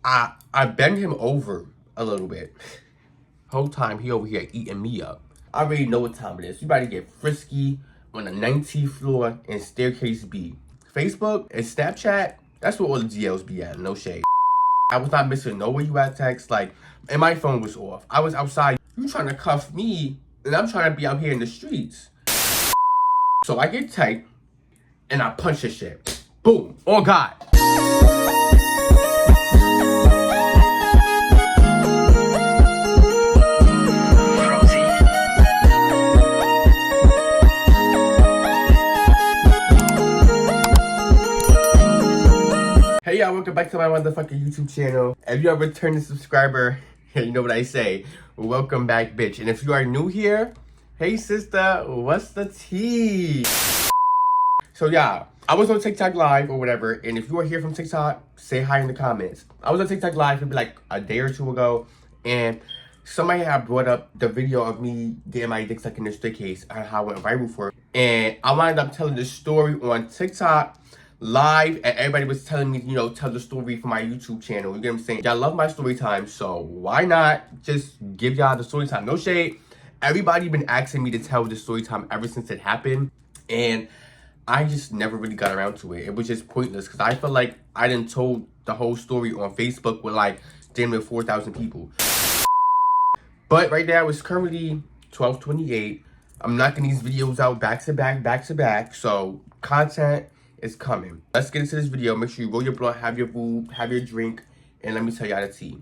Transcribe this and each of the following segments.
I bend him over a little bit. Whole time he over here eating me up. I already know what time it is. You about to get frisky on the 19th floor in staircase B. Facebook and Snapchat, that's where all the DLs be at, no shade. I was not missing no where you at text, like, and my phone was off. I was outside. You trying to cuff me, and I'm trying to be out here in the streets. So I get tight, and I punch this shit. Boom, on God. Hey y'all, welcome back to my motherfucking YouTube channel. If you're a returning subscriber, you know what I say. Welcome back, bitch. And if you are new here, hey sister, what's the tea? So yeah, I was on TikTok live or whatever, and if you are here from TikTok, say hi in the comments. I was on TikTok live maybe like a day or two ago, and somebody had brought up the video of me getting my dick sucked in the staircase and how I went viral for it. And I wound up telling this story on TikTok live, and everybody was telling me, you know, tell the story for my YouTube channel. You get what I'm saying? Y'all love my story time, so why not just give y'all the story time? No shade. Everybody been asking me to tell the story time ever since it happened, and I just never really got around to it. It was just pointless because I felt like I done told the whole story on Facebook with like damn near 4,000 people. But right now it's currently 12:28. I'm knocking these videos out back to back, so content is coming. Let's get into this video. Make sure you roll your blunt, have your food, have your drink, and let me tell y'all the tea.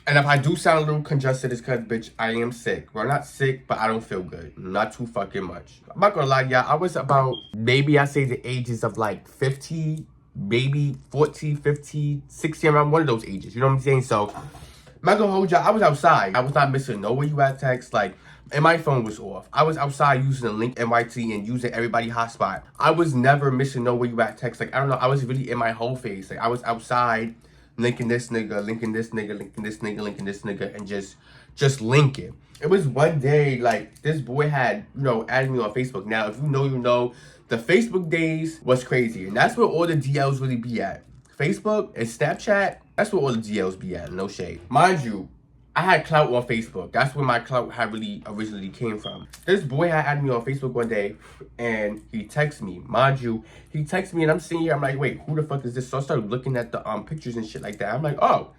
And if I do sound a little congested, it's because, bitch, I am sick. Well, not sick, but I don't feel good. Not too fucking much. I'm not gonna lie, y'all. I was about, maybe I say the ages of like 50, maybe 40, 50, 60, around one of those ages. You know what I'm saying? So, I'm not gonna hold y'all. I was outside. I was not missing no where you at text. Like, and my phone was off. I was outside using the link NYT and using everybody hotspot. I was never missing no where you at text. Like, I don't know. I was really in my whole face. Like, I was outside linking this nigga, linking this nigga, linking this nigga, linking this nigga, and just linking. It was one day, like, this boy had, you know, added me on Facebook. Now, if you know, you know, the Facebook days was crazy. And that's where all the DLs really be at. Facebook and Snapchat, that's where all the DLs be at, no shade. Mind you, I had clout on Facebook. That's where my clout had really originally came from. This boy had added me on Facebook one day, and he texted me. Mind you, he texted me, and I'm sitting here, I'm like, wait, who the fuck is this? So I started looking at the pictures and shit like that. I'm like, oh,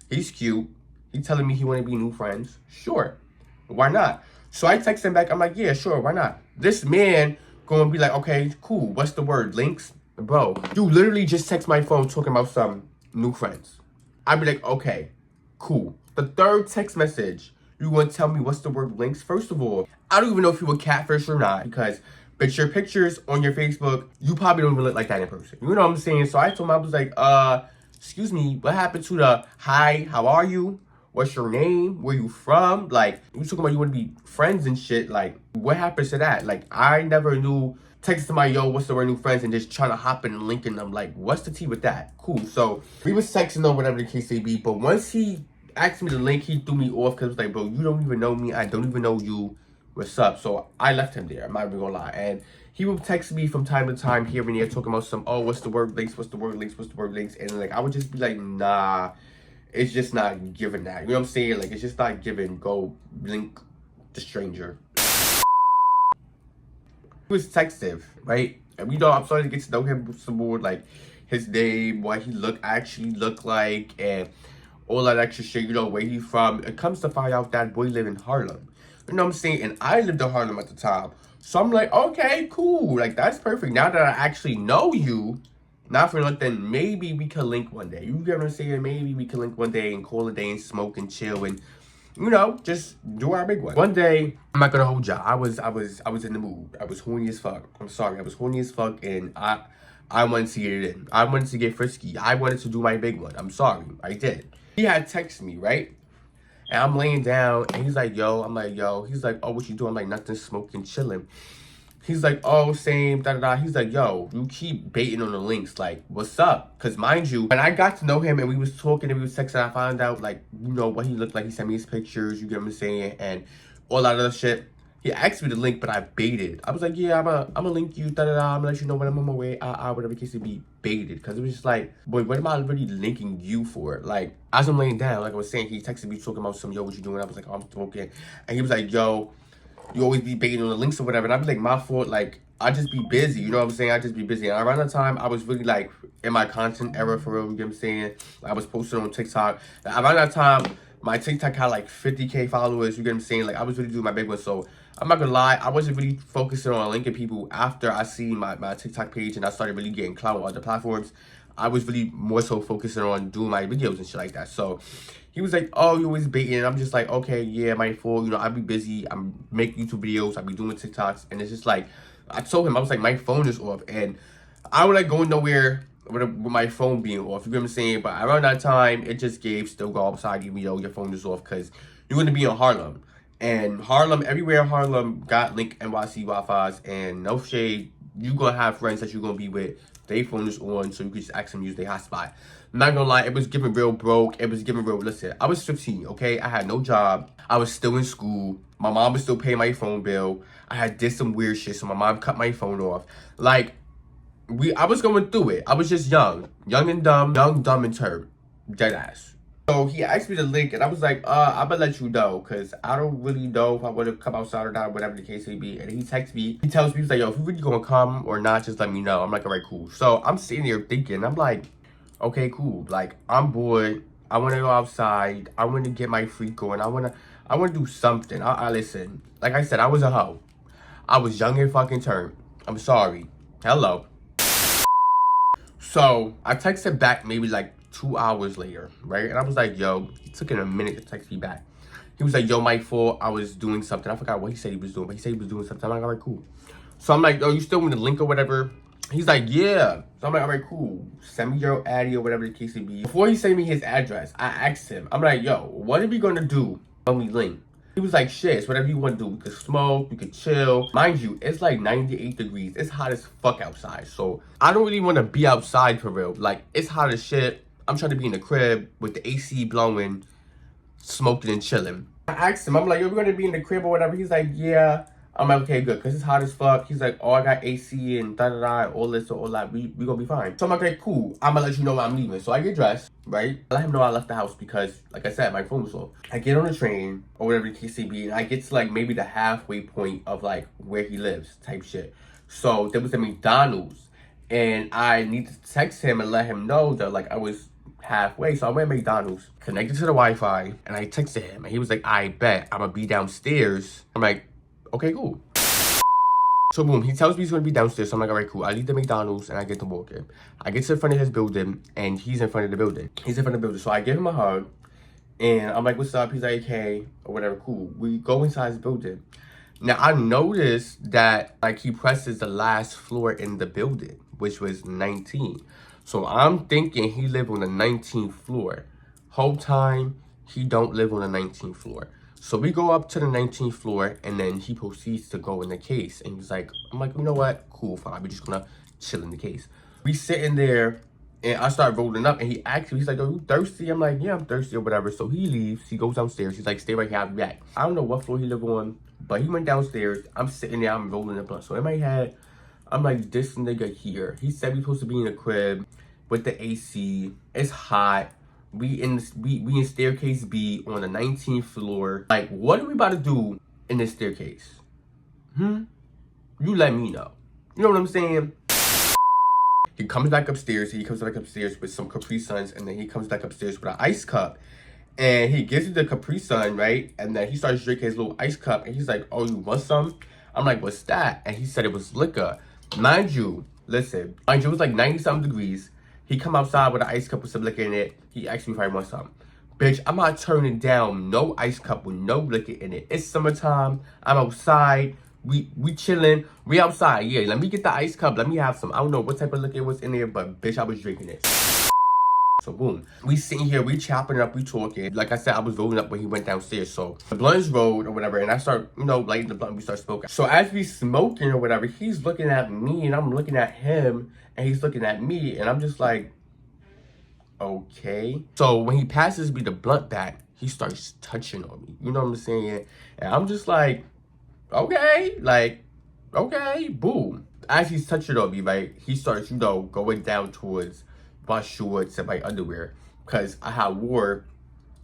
he's cute. He's telling me he want to be new friends. Sure, why not? So I text him back. I'm like, yeah, sure, why not? This man gonna be like, okay, cool. What's the word? Links? Bro, you literally just text my phone talking about some new friends. I'd be like, okay, cool. The third text message, you want to tell me what's the word links? First of all, I don't even know if you were catfish or not, because but your pictures on your Facebook, you probably don't even look like that in person. You know what I'm saying? So I told him, I was like, excuse me, what happened to the hi, how are you? What's your name? Where you from? Like, you talking about you want to be friends and shit. Like, what happens to that? Like, I never knew texting somebody, yo, what's the word new friends, and just trying to hop in and linking them. Like, what's the tea with that? Cool. So we was texting or whatever the case may be. But once he asked me the link, he threw me off because it was like, bro, you don't even know me. I don't even know you. What's up? So I left him there. I'm not even gonna lie. And he would text me from time to time here and there talking about some, oh, what's the word links? What's the word links? What's the word links? And like, I would just be like, nah, it's just not giving that. You know what I'm saying? Like, it's just not giving. Go link the stranger. He was textive, right? And you know, I'm starting to get to know him some more, like his name, what he actually looked like, and all that extra shit, you know, where he from. It comes to find out that boy live in Harlem. You know what I'm saying? And I lived in Harlem at the time. So I'm like, okay, cool. Like, that's perfect. Now that I actually know you, not for nothing, maybe we could link one day. You get what I'm saying? Maybe we could link one day and call a day and smoke and chill and, you know, just do our big one. One day, I'm not gonna hold y'all. I was in the mood. I was horny as fuck. I'm sorry. I was horny as fuck, and I wanted to get it in. I wanted to get frisky. I wanted to do my big one. I'm sorry. I did. He had texted me, right? And I'm laying down, and he's like, yo. I'm like, yo. He's like, oh, what you doing? I'm like, nothing, smoking, chilling. He's like, oh, same, da-da-da. He's like, yo, you keep baiting on the links. Like, what's up? Because mind you, when I got to know him and we was talking and we was texting, I found out, like, you know, what he looked like. He sent me his pictures, you get what I'm saying? And all that other shit. He asked me the link, but I baited. I was like, yeah, I'm gonna link you, da-da-da. I'm gonna let you know when I'm on my way. Whatever the case it be. baited because it was just like, boy, what am I really linking you for? Like, as I'm laying down, like I was saying, he texted me talking about some, yo, what you doing? I was like, oh, I'm smoking. And he was like, yo, you always be baiting on the links or whatever. And I'd be like, my fault. Like, I just be busy. You know what I'm saying? I just be busy. And around that time, I was really like in my content era for real. You know what I'm saying? I was posting on TikTok. Around that time, my TikTok had like 50K followers. You get what I'm saying? Like, I was really doing my big one. So I'm not gonna lie, I wasn't really focusing on linking people after I seen my TikTok page and I started really getting clout on other platforms. I was really more so focusing on doing my videos and shit like that. So he was like, oh, you always baiting. And I'm just like, okay, yeah, my fault. You know, I be busy. I'm making YouTube videos. I be doing TikToks. And it's just like, I told him, I was like, my phone is off. And I would like going nowhere with my phone being off. You know what I'm saying? But around that time, it just gave still go outside, give me, yo, your phone is off because you're going to be in Harlem. And Harlem, everywhere in Harlem got Link NYC Wi-Fi's. And no shade, you going to have friends that you're going to be with. Their phone is on, so you can just ask them to use their hotspot. I'm not gonna lie, it was giving real broke. It was giving real, listen, I was 15, okay? I had no job. I was still in school. My mom was still paying my phone bill. I had did some weird shit, so my mom cut my phone off. Like, I was going through it. I was just young and dumb, dumb, and turd. Dead ass. So he asked me the link, and I was like, I'm gonna let you know, because I don't really know if I want to come outside or not, whatever the case may be. And he texts me, he tells me, he's like, yo, if you really gonna come or not, just let me know. I'm like, all right, cool. So I'm sitting there thinking, I'm like, okay, cool. Like, I'm bored. I want to go outside. I want to get my freak going. I want to do something. I listen. Like I said, I was a hoe. I was young and fucking turned. I'm sorry. Hello. So I texted back maybe like 2 hours later, right? And I was like, yo, it took him a minute to text me back. He was like, yo, my fault. I was doing something. I forgot what he said he was doing, but he said he was doing something. I'm like, all right, cool. So I'm like, oh, you still want the link or whatever? He's like, yeah. So I'm like, all right, cool. Send me your addy or whatever the case may be. Before he sent me his address, I asked him, I'm like, yo, what are we going to do when we link? He was like, shit, it's whatever you want to do. We could smoke, we could chill. Mind you, it's like 98 degrees. It's hot as fuck outside. So I don't really want to be outside for real. Like, it's hot as shit. I'm trying to be in the crib with the AC blowing, smoking and chilling. I asked him, I'm like, yo, we're going to be in the crib or whatever. He's like, yeah. I'm like, okay, good, because it's hot as fuck. He's like, oh, I got AC and da-da-da, all this or all that. We gonna be fine. So I'm like, okay, cool. I'm gonna let you know when I'm leaving. So I get dressed, right? I let him know I left the house because, like I said, my phone was off. I get on the train or whatever the case may be, and I get to, like, maybe the halfway point of, like, where he lives type shit. So there was a McDonald's, and I need to text him and let him know that, like, I was halfway. So I went to McDonald's, connected to the Wi-Fi, and I texted him, and he was like, I bet I'm gonna be downstairs. I'm like, okay, cool. So boom, he tells me he's gonna be downstairs. So I'm like, all right, cool. I leave the McDonald's and I get to walking. I get to the front of his building and he's in front of the building. He's in front of the building. So I give him a hug and I'm like, what's up? He's like, hey, or whatever, cool. We go inside his building. Now I noticed that like he presses the last floor in the building, which was 19. So I'm thinking he lived on the 19th floor. Whole time he don't live on the 19th floor. So we go up to the 19th floor, and then he proceeds to go in the case. And he's like, I'm like, you know what? Cool, fine. We're just gonna chill in the case. We sitting there, and I start rolling up, and he asks me, he's like, are you thirsty? I'm like, yeah, I'm thirsty or whatever. So he leaves. He goes downstairs. He's like, stay right here. I'll be back. I don't know what floor he live on, but he went downstairs. I'm sitting there. I'm rolling the blunt. So in my head, I'm like, this nigga here. He said we're supposed to be in the crib with the AC. It's hot. We in staircase B on the 19th floor. Like, what are we about to do in this staircase? You let me know. You know what I'm saying? He comes back upstairs. He comes back upstairs with some Capri Suns, and then he comes back upstairs with an ice cup. And he gives me the Capri Sun, right? And then he starts drinking his little ice cup, and he's like, oh, you want some? I'm like, what's that? And he said it was liquor. Mind you, listen, mind you, it was like 90-something degrees. He come outside with an ice cup with some liquor in it. He asked me if I want some. Bitch, I'm not turning down no ice cup with no liquor in it. It's summertime. I'm outside. We chilling. We outside. Yeah, let me get the ice cup. Let me have some. I don't know what type of liquor was in there, but bitch, I was drinking it. So boom, we sitting here, we chopping it up, we talking. Like I said, I was rolling up when he went downstairs. So the blunt's rolled or whatever, and I start, you know, lighting the blunt, we start smoking. So as we smoking or whatever, he's looking at me and I'm looking at him and he's looking at me and I'm just like, okay. So when he passes me the blunt back, he starts touching on me. You know what I'm saying? And I'm just like, okay, like, okay, boom. as he's touching on me, right, he starts, going down towards my shorts and my underwear. Because I had wore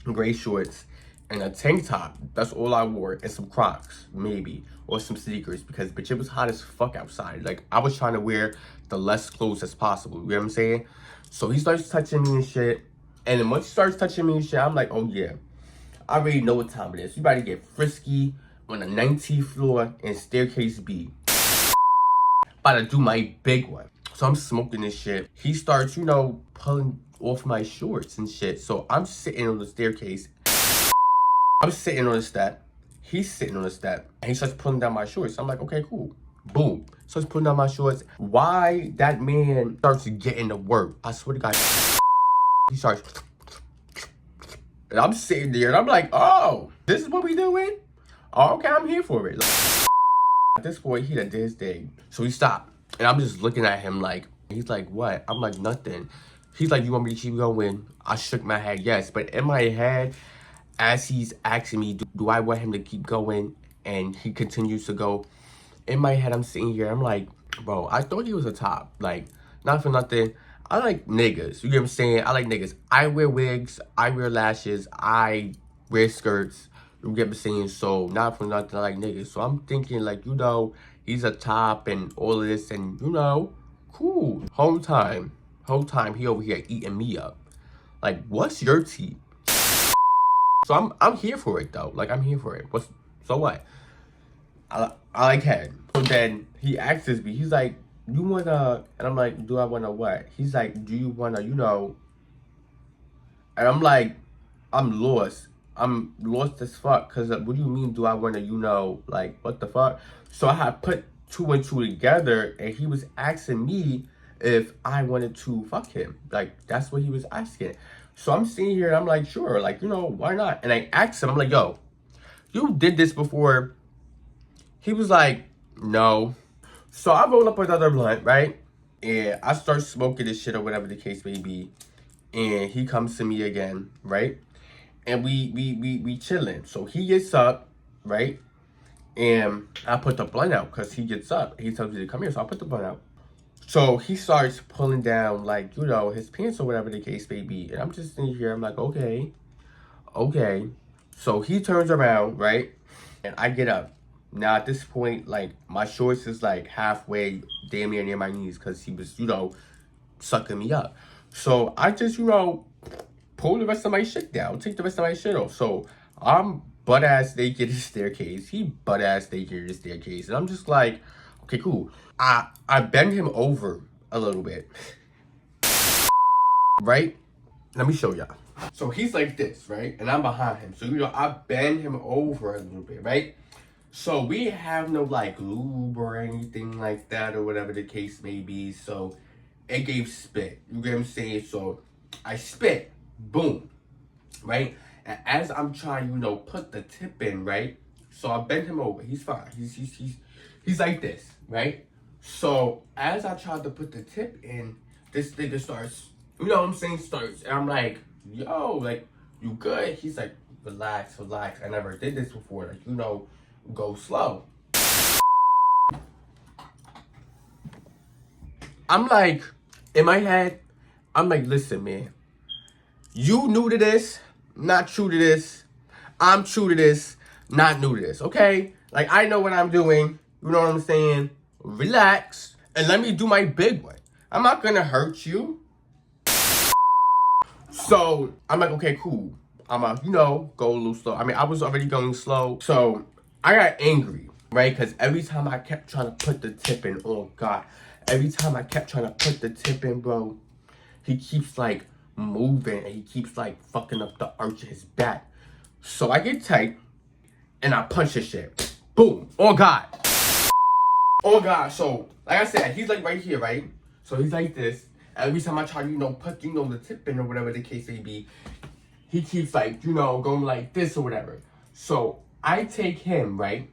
gray shorts and a tank top. That's all I wore. And some Crocs, maybe. Or some sneakers. Because, bitch, it was hot as fuck outside. Like, I was trying to wear the less clothes as possible. You know what I'm saying? So he starts touching me and shit. And then once he starts touching me and shit, I'm like, oh, yeah. I already know what time it is. You about to get frisky on the 19th floor in staircase B. About to do my big one. So I'm smoking this shit. He starts, pulling off my shorts and shit. So I'm sitting on the staircase. I'm sitting on the step. He's sitting on the step. And he starts pulling down my shorts. I'm like, okay, cool. Boom. Starts pulling down my shorts. Why that man starts getting to work? I swear to God. He starts. And I'm sitting there and I'm like, oh, this is what we doing? Oh, okay, I'm here for it. At this point, he done did his thing. So he stopped. And I'm just looking at him like, he's like, what? I'm like, nothing. He's like, you want me to keep going? I shook my head, yes. But in my head, as he's asking me, do I want him to keep going? And he continues to go. In my head, I'm sitting here. I'm like, bro, I thought he was a top. Like, not for nothing. I like niggas. You get what I'm saying? I like niggas. I wear wigs. I wear lashes. I wear skirts. You get what I'm saying? So, not for nothing, I like niggas. So, I'm thinking, like, he's a top and all of this. And, cool. Whole time, he over here eating me up. Like, what's your tea? So, I'm here for it, though. Like, I'm here for it. So what? I like head. So, then he asks me, he's like, you wanna, and I'm like, do I wanna what? He's like, do you wanna, and I'm like, I'm lost. I'm lost as fuck. Cause what do you mean, do I wanna, like, what the fuck? So I had put 2 and 2 together, and he was asking me if I wanted to fuck him. Like, that's what he was asking. So I'm sitting here, and I'm like, sure, like, why not? And I asked him, I'm like, yo, you did this before? He was like, no. So I roll up another blunt, right? And I start smoking this shit or whatever the case may be. And he comes to me again, right? And we chilling. So he gets up, right? And I put the blunt out because he gets up. He tells me to come here, so I put the blunt out. So he starts pulling down, like, his pants or whatever the case may be. And I'm just sitting here, I'm like, okay. So he turns around, right? And I get up. Now, at this point, like, my shorts is, like, halfway, damn near my knees, because he was, sucking me up. So I just, pull the rest of my shit down, take the rest of my shit off. So I'm butt-ass naked in the staircase. He butt-ass naked in the staircase. And I'm just like, okay, cool. I bend him over a little bit. Right? Let me show y'all. So he's like this, right? And I'm behind him. So, I bend him over a little bit, right? So we have no, like, lube or anything like that or whatever the case may be. So it gave spit. You get what I'm saying? So I spit. Boom. Right? And as I'm trying, put the tip in, right? So I bend him over. He's fine. He's like this, right? So as I tried to put the tip in, this nigga starts, starts. And I'm like, yo, like, you good? He's like, relax. I never did this before. Like, go slow. I'm like, in my head, I'm like, listen, man. You new to this, not true to this. I'm true to this, not new to this, okay? Like, I know what I'm doing. You know what I'm saying? Relax. And let me do my big one. I'm not gonna hurt you. So, I'm like, okay, cool. I'm go a little slow. I mean, I was already going slow. So, I got angry, right? Because every time I kept trying to put the tip in, oh, God. Every time I kept trying to put the tip in, bro, he keeps, like, moving. And he keeps, like, fucking up the arch of his back. So I get tight, and I punch his shit. Boom. Oh, God. Oh, God. So, like I said, he's, like, right here, right? So he's like this. Every time I try to, put, the tip in or whatever the case may be, he keeps, like, going like this or whatever. So I take him, right,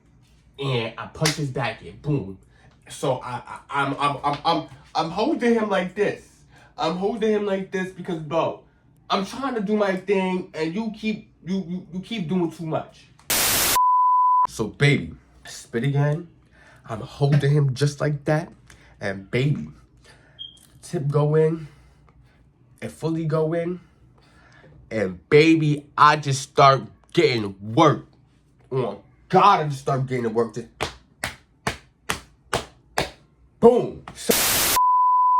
and I punch his back in. Boom. So I'm holding him like this. I'm holding him like this because, bro, I'm trying to do my thing, and you keep doing too much. So, baby, spit again. I'm holding him just like that. And baby, tip go in and fully go in. And baby, I just start getting work. Oh God, I just start getting work. Just boom.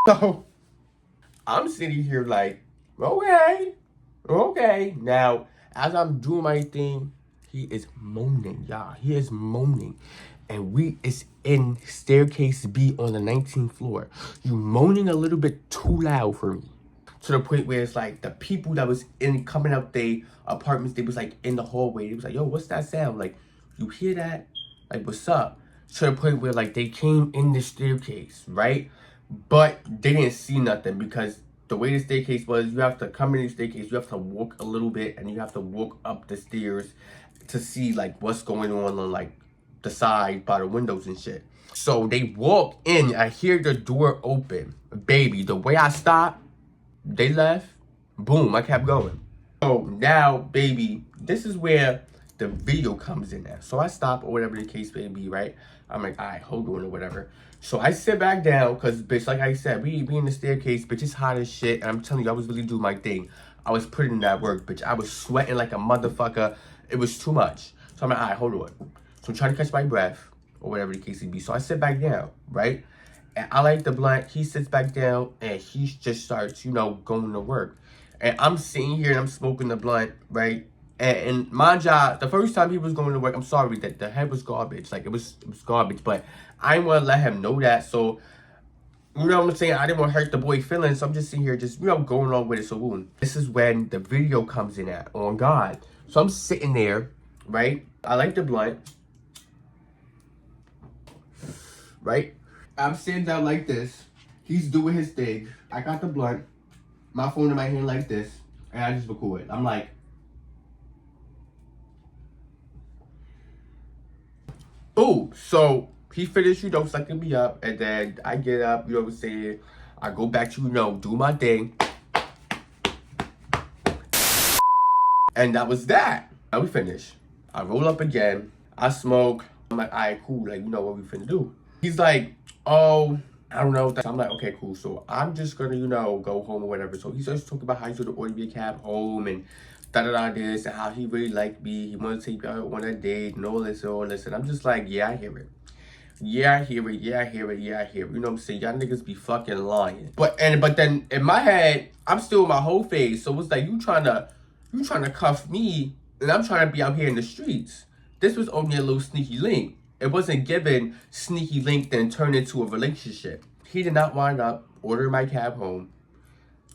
So I'm sitting here like, okay. Now, as I'm doing my thing, he is moaning, y'all. He is moaning. And we is in staircase B on the 19th floor. You moaning a little bit too loud for me. To the point where it's like the people that was in coming out their apartments, they was like in the hallway. They was like, yo, what's that sound? Like, you hear that? Like, what's up? To the point where like they came in the staircase, right? But they didn't see nothing because the way the staircase was, you have to come in the staircase, you have to walk a little bit, and you have to walk up the stairs to see like what's going on like the side by the windows and shit. So they walk in, I hear the door open. Baby, the way I stopped, they left, boom, I kept going. So now, baby, this is where the video comes in at. So I stop or whatever the case may be, right? I'm like, all right, hold on or whatever. So I sit back down because, bitch, like I said, we in the staircase, bitch, it's hot as shit. And I'm telling you, I was really doing my thing. I was putting in that work, bitch. I was sweating like a motherfucker. It was too much. So I'm like, all right, hold on. So I'm trying to catch my breath or whatever the case may be. So I sit back down, right? And I light the blunt. He sits back down and he just starts, going to work. And I'm sitting here and I'm smoking the blunt, right? And my job, the first time he was going to work, I'm sorry that the head was garbage. Like, it was garbage. But I didn't want to let him know that. So, you know what I'm saying? I didn't want to hurt the boy feelings. So I'm just sitting here just, going along with it. So, boom. This is when the video comes in at, on God. So I'm sitting there, right? I light the blunt. Right? I'm sitting down like this. He's doing his thing. I got the blunt. My phone in my hand like this. And I just record. I'm like, oh, so he finished, sucking me up. And then I get up, you know what I'm saying? I go back to, do my thing. And that was that. Now we finish. I roll up again. I smoke. I'm like, all right, cool. Like, what we finna do? He's like, oh, I don't know. I'm like, okay, cool. So I'm just gonna, go home or whatever. So he starts talking about how he's gonna order me a cab home and da-da-da this and how he really liked me. He wanted to take me out on a date and all this and all this. And I'm just like, yeah, I hear it. Yeah, I hear it. Yeah, I hear it. Yeah, I hear it. You know what I'm saying? Y'all niggas be fucking lying. But then in my head, I'm still in my whole phase. So it's like, you trying to cuff me and I'm trying to be out here in the streets. This was only a little sneaky link. It wasn't given sneaky link then turned into a relationship. He did not wind up ordering my cab home.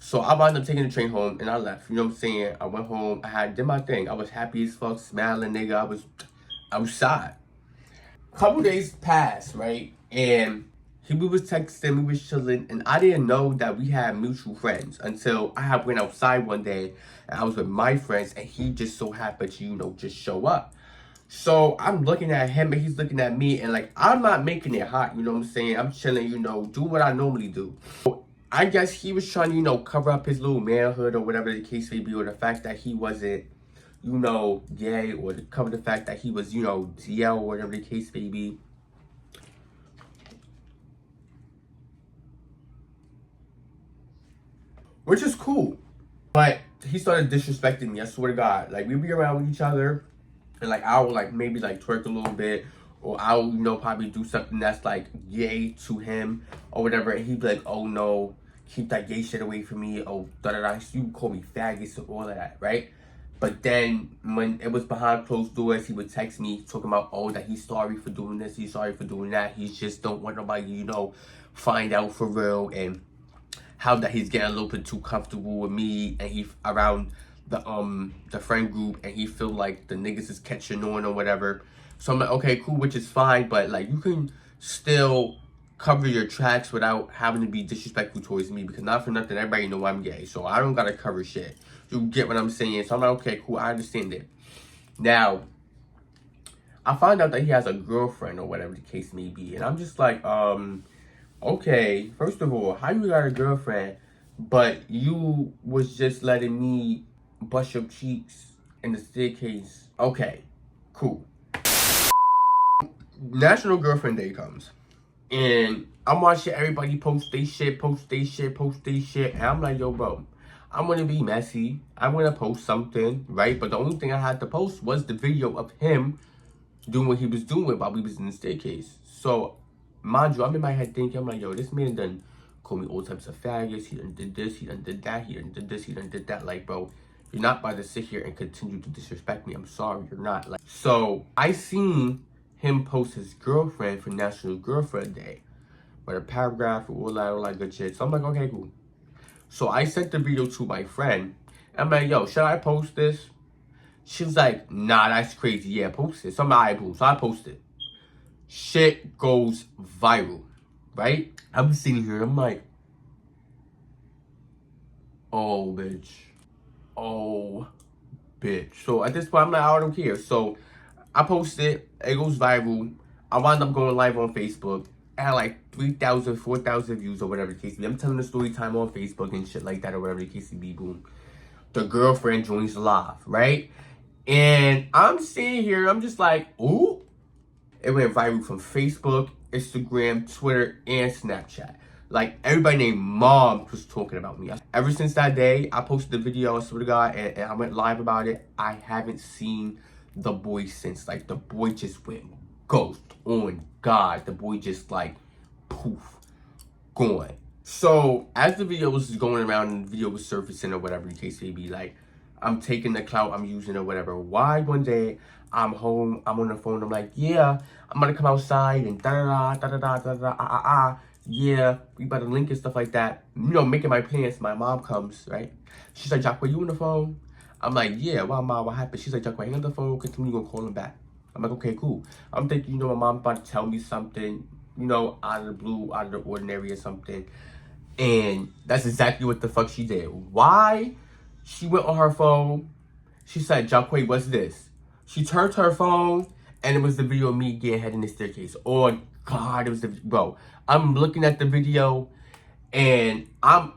So I wound up taking the train home and I left. You know what I'm saying? I went home. Did my thing. I was happy as fuck, smiling, nigga. I was sad. Couple days passed, right? And we was texting, we was chilling, and I didn't know that we had mutual friends until I went outside one day and I was with my friends and he just so happened to, just show up. So I'm looking at him and he's looking at me and like, I'm not making it hot, you know what I'm saying? I'm chilling, do what I normally do. So I guess he was trying to, cover up his little manhood or whatever the case may be, or the fact that he wasn't, gay, or to cover the fact that he was, DL or whatever the case may be. Which is cool. But he started disrespecting me, I swear to God. Like, we'd be around with each other. And like I would like maybe like twerk a little bit, or I would probably do something that's like yay to him or whatever, and he'd be like, oh no, keep that gay shit away from me, oh da-da-da, you call me faggots and all of that, right? But then when it was behind closed doors, he would text me talking about, oh, that he's sorry for doing this, he's sorry for doing that, he just don't want nobody, find out for real, and how that he's getting a little bit too comfortable with me and he around the friend group, and he feel like the niggas is catching on or whatever. So I'm like, okay, cool, which is fine, but like you can still cover your tracks without having to be disrespectful towards me, because not for nothing, everybody know I'm gay, so I don't gotta cover shit. You get what I'm saying? So I'm like, okay, cool, I understand it. Now, I found out that he has a girlfriend or whatever the case may be, and I'm just like, okay, first of all, how you got a girlfriend, but you was just letting me bust your cheeks in the staircase? Okay, cool. National Girlfriend Day comes. And I'm watching everybody post they shit, and I'm like, yo, bro, I'm gonna be messy. I'm gonna post something, right? But the only thing I had to post was the video of him doing what he was doing while we was in the staircase. So, mind you, I'm in my head thinking, I'm like, yo, this man done called me all types of faggots. He done did this, he done did that, he done did this, he done did that. Like, bro, you're not about to sit here and continue to disrespect me. I'm sorry, you're not. Like, so I seen him post his girlfriend for National Girlfriend Day with a paragraph or all that good shit. So I'm like, okay, cool. So I sent the video to my friend. I'm like, yo, should I post this? She was like, nah, that's crazy. Yeah, post it. So I'm like, boom. So I posted. Shit goes viral, right? I'm sitting here. I'm like, oh, bitch. Oh, bitch. So at this point, I'm like, I don't care. So I posted. It goes viral. I wound up going live on Facebook. I had like 3,000, 4,000 views or whatever the case be. I'm telling the story time on Facebook and shit like that or whatever the case be. Boom. The girlfriend joins live, right? And I'm sitting here, I'm just like, ooh. It went viral from Facebook, Instagram, Twitter, and Snapchat. Like, everybody named Mom was talking about me. Ever since that day, I posted the video, I swear to God, and I went live about it. I haven't seen the boy since. Like, the boy just went ghost on God. The boy just, like, poof, gone. So, as the video was going around and the video was surfacing or whatever the case may be, like, I'm taking the clout, I'm using or whatever. Why one day I'm home, I'm on the phone, I'm like, yeah, I'm gonna come outside and da-da-da, yeah, we about to link and stuff like that. You know, making my plans, my mom comes, right? She's like, Jacque, you on the phone? I'm like, yeah, well, mom, what happened? She's like, Jacque, hang on the phone, continue, gonna call him back. I'm like, okay, cool. I'm thinking, you know, my mom's about to tell me something, you know, out of the blue, out of the ordinary or something. And that's exactly what the fuck she did. Why? She went on her phone. She said, Jacque, what's this? She turned to her phone, and it was the video of me getting head in the staircase. Oh, God, it was the... Bro, I'm looking at the video, and I'm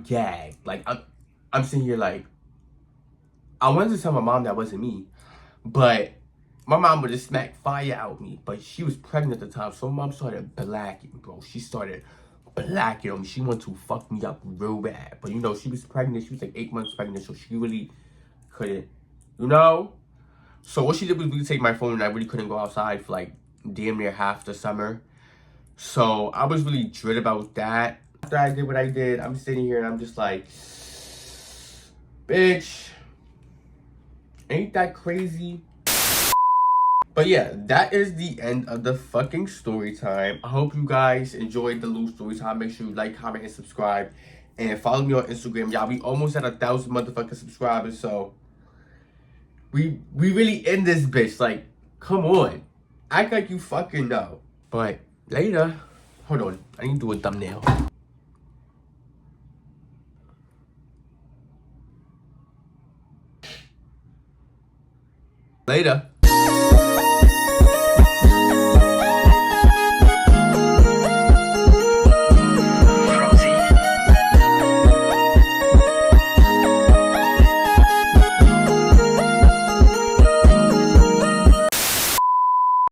gagged. Like, I'm sitting here like... I wanted to tell my mom that wasn't me, but my mom would have smacked fire out me. But she was pregnant at the time, so my mom started blacking, bro. She started blacking on me. She wanted to fuck me up real bad. But, you know, she was pregnant. She was like 8 months pregnant, so she really couldn't, you know? So what she did was really take my phone, and I really couldn't go outside for, like, damn near half the summer. So I was really dread about that. After I did what I did, I'm sitting here, and I'm just like, bitch, ain't that crazy? But yeah, that is the end of the fucking story time. I hope you guys enjoyed the little story time. Make sure you like, comment, and subscribe. And follow me on Instagram. Y'all, we almost at 1,000 motherfucking subscribers. So, we really in this bitch. Like, come on. Act like you fucking know. But, later. Hold on. I need to do a thumbnail. Later.